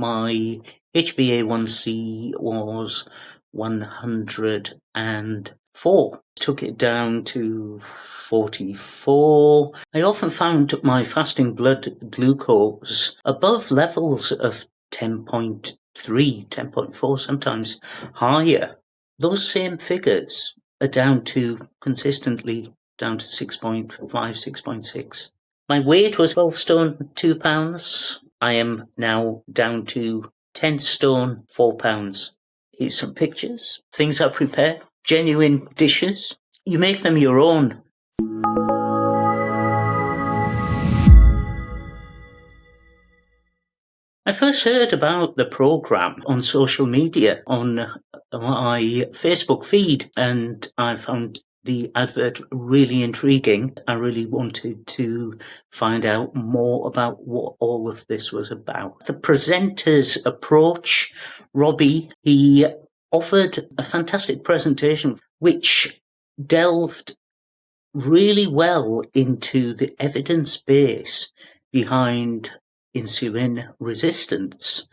my HbA1c was 104. Took it down to 44. I often found my fasting blood glucose above levels of 10.3, 10.4, sometimes higher. Those same figures are consistently down to 6.5, 6.6. My weight was 12 stone 2 pounds. I am now down to 10 stone 4 pounds. Here's some pictures, things I prepare, genuine dishes. You make them your own. I first heard about the program on social media, on my Facebook feed, and I found the advert really intriguing. I really wanted to find out more about what all of this was about. The presenter's approach, Robbie, he offered a fantastic presentation which delved really well into the evidence base behind insulin resistance.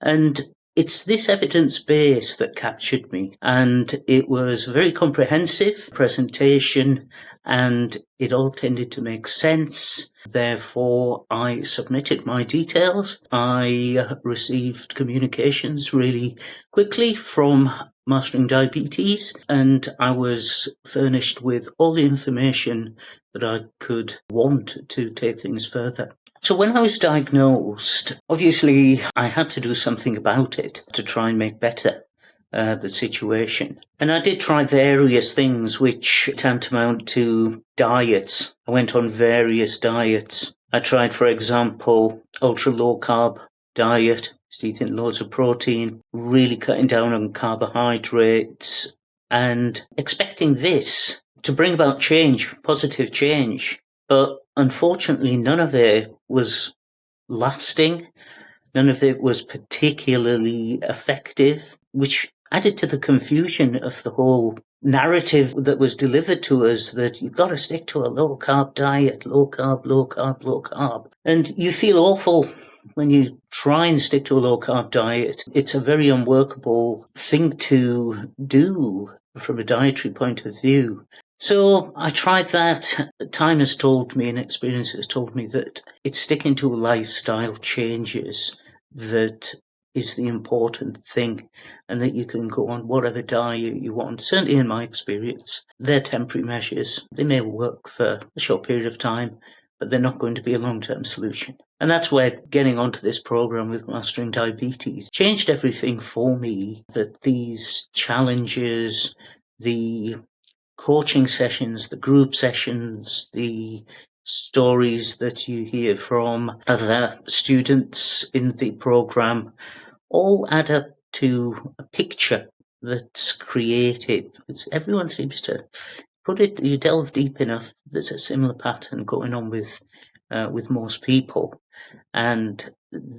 And it's this evidence base that captured me. And it was a very comprehensive presentation, and it all tended to make sense. Therefore, I submitted my details. I received communications really quickly from Mastering Diabetes, and I was furnished with all the information that I could want to take things further. So when I was diagnosed, obviously I had to do something about it to try and make better the situation. And I did try various things which tantamount to diets. I went on various diets. I tried, for example, ultra low carb diet, just eating loads of protein, really cutting down on carbohydrates, and expecting this to bring about change, positive change. But unfortunately, none of it was lasting. None of it was particularly effective, which added to the confusion of the whole narrative that was delivered to us that you've got to stick to a low-carb diet, low carb, low carb, low carb. And you feel awful when you try and stick to a low-carb diet. It's a very unworkable thing to do from a dietary point of view. So I tried that. Time has told me and experience has told me that it's sticking to lifestyle changes that is the important thing, and that you can go on whatever diet you want. Certainly in my experience, they're temporary measures. They may work for a short period of time, but they're not going to be a long-term solution. And that's where getting onto this program with Mastering Diabetes changed everything for me, that these challenges, the coaching sessions, the group sessions, the stories that you hear from other students in the program all add up to a picture that's created. Everyone seems to put it, you delve deep enough, there's a similar pattern going on with most people. And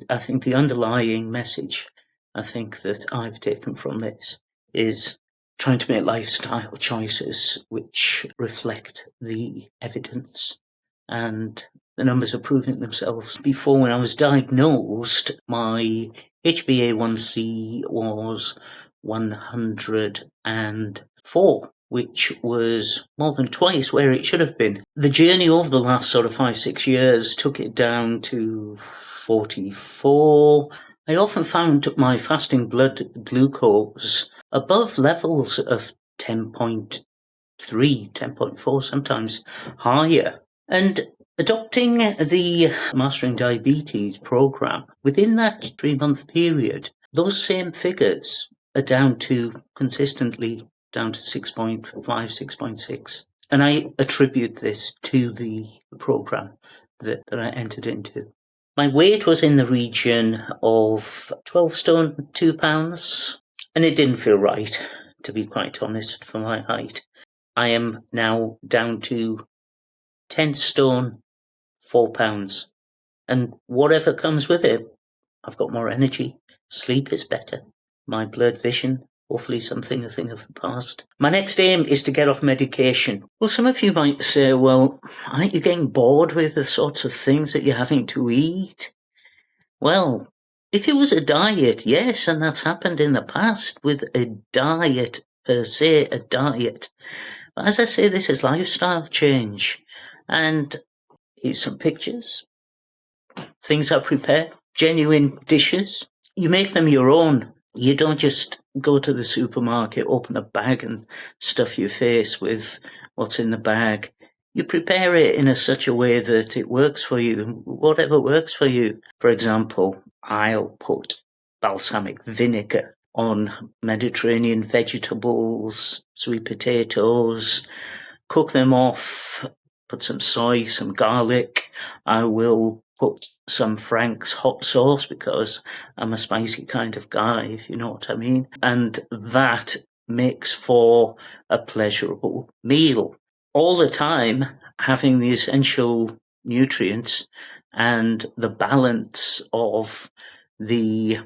I think the underlying message, I think that I've taken from this is trying to make lifestyle choices which reflect the evidence, and the numbers are proving themselves. Before, when I was diagnosed, my HbA1c was 104, which was more than twice where it should have been. The journey over the last sort of 5-6 years took it down to 44. I often found my fasting blood glucose above levels of 10.3, 10.4, sometimes higher. And adopting the Mastering Diabetes program, within that 3-month period, those same figures are consistently down to 6.5, 6.6. And I attribute this to the program that I entered into. My weight was in the region of 12 stone 2 pounds, and it didn't feel right, to be quite honest, for my height. I am now down to 10 stone 4 pounds, and whatever comes with it, I've got more energy, sleep is better, my blurred vision, hopefully a thing of the past. My next aim is to get off medication. Well, some of you might say, well, aren't you getting bored with the sorts of things that you're having to eat? Well, If it was a diet, yes, and that's happened in the past with a diet per se, a diet. But as I say, this is lifestyle change. And here's some pictures, things I prepare, genuine dishes. You make them your own. You don't just go to the supermarket, open a bag and stuff your face with what's in the bag. You prepare it in such a way that it works for you, whatever works for you. For example, I'll put balsamic vinegar on Mediterranean vegetables, sweet potatoes, cook them off, put some soy, some garlic. I will put some Frank's hot sauce because I'm a spicy kind of guy, if you know what I mean. And that makes for a pleasurable meal. All the time having the essential nutrients and the balance of the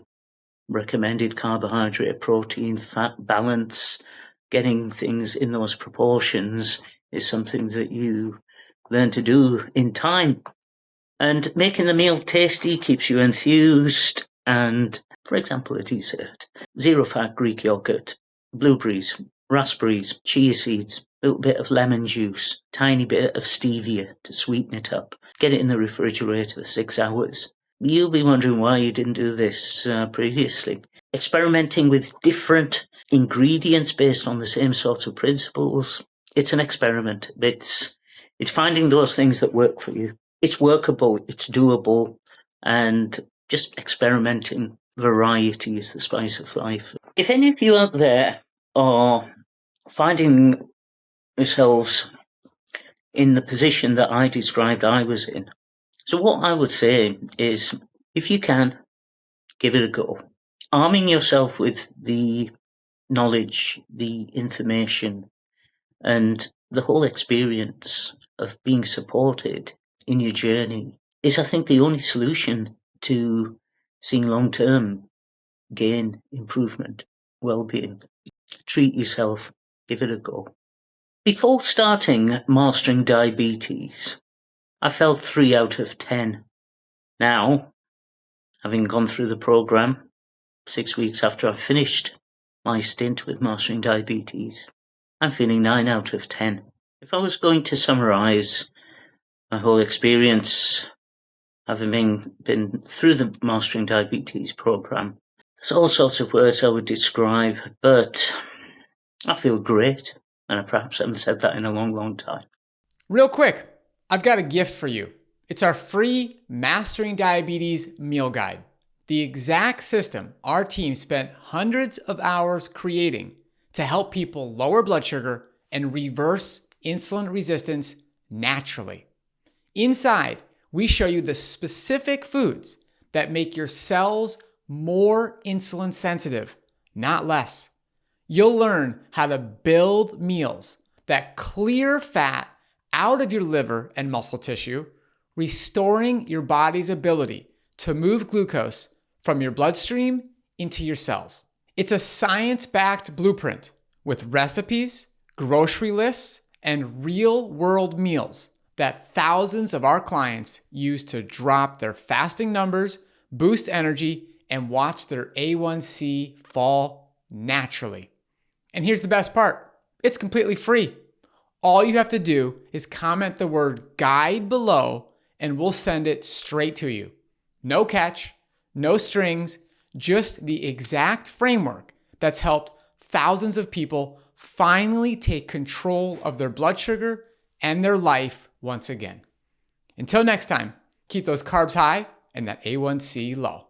recommended carbohydrate, protein, fat balance, getting things in those proportions is something that you learn to do in time. And making the meal tasty keeps you enthused. And, for example, a dessert, zero-fat Greek yogurt, blueberries, raspberries, chia seeds, a little bit of lemon juice, tiny bit of stevia to sweeten it up. Get it in the refrigerator for 6 hours. You'll be wondering why you didn't do this previously. Experimenting with different ingredients based on the same sorts of principles. It's an experiment. It's finding those things that work for you. It's workable, it's doable, and just experimenting. Variety is the spice of life. If any of you out there are finding yourselves in the position that I described I was in, so what I would say is, if you can, give it a go. Arming yourself with the knowledge, the information, and the whole experience of being supported in your journey is, I think, the only solution to seeing long-term gain, improvement, well-being. Treat yourself, give it a go. Before starting Mastering Diabetes, I felt 3 out of 10. Now, having gone through the program 6 weeks after I finished my stint with Mastering Diabetes, I'm feeling 9 out of 10. If I was going to summarize my whole experience, having been through the Mastering Diabetes program, there's all sorts of words I would describe, but I feel great, and I perhaps haven't said that in a long, long time. Real quick, I've got a gift for you. It's our free Mastering Diabetes meal guide. The exact system our team spent hundreds of hours creating to help people lower blood sugar and reverse insulin resistance naturally. Inside, we show you the specific foods that make your cells more insulin sensitive, not less. You'll learn how to build meals that clear fat out of your liver and muscle tissue, restoring your body's ability to move glucose from your bloodstream into your cells. It's a science-backed blueprint with recipes, grocery lists, and real-world meals that thousands of our clients use to drop their fasting numbers, boost energy, and watch their A1c fall naturally. And here's the best part. It's completely free. All you have to do is comment the word guide below and we'll send it straight to you. No catch, no strings, just the exact framework that's helped thousands of people finally take control of their blood sugar and their life once again. Until next time, keep those carbs high and that A1c low.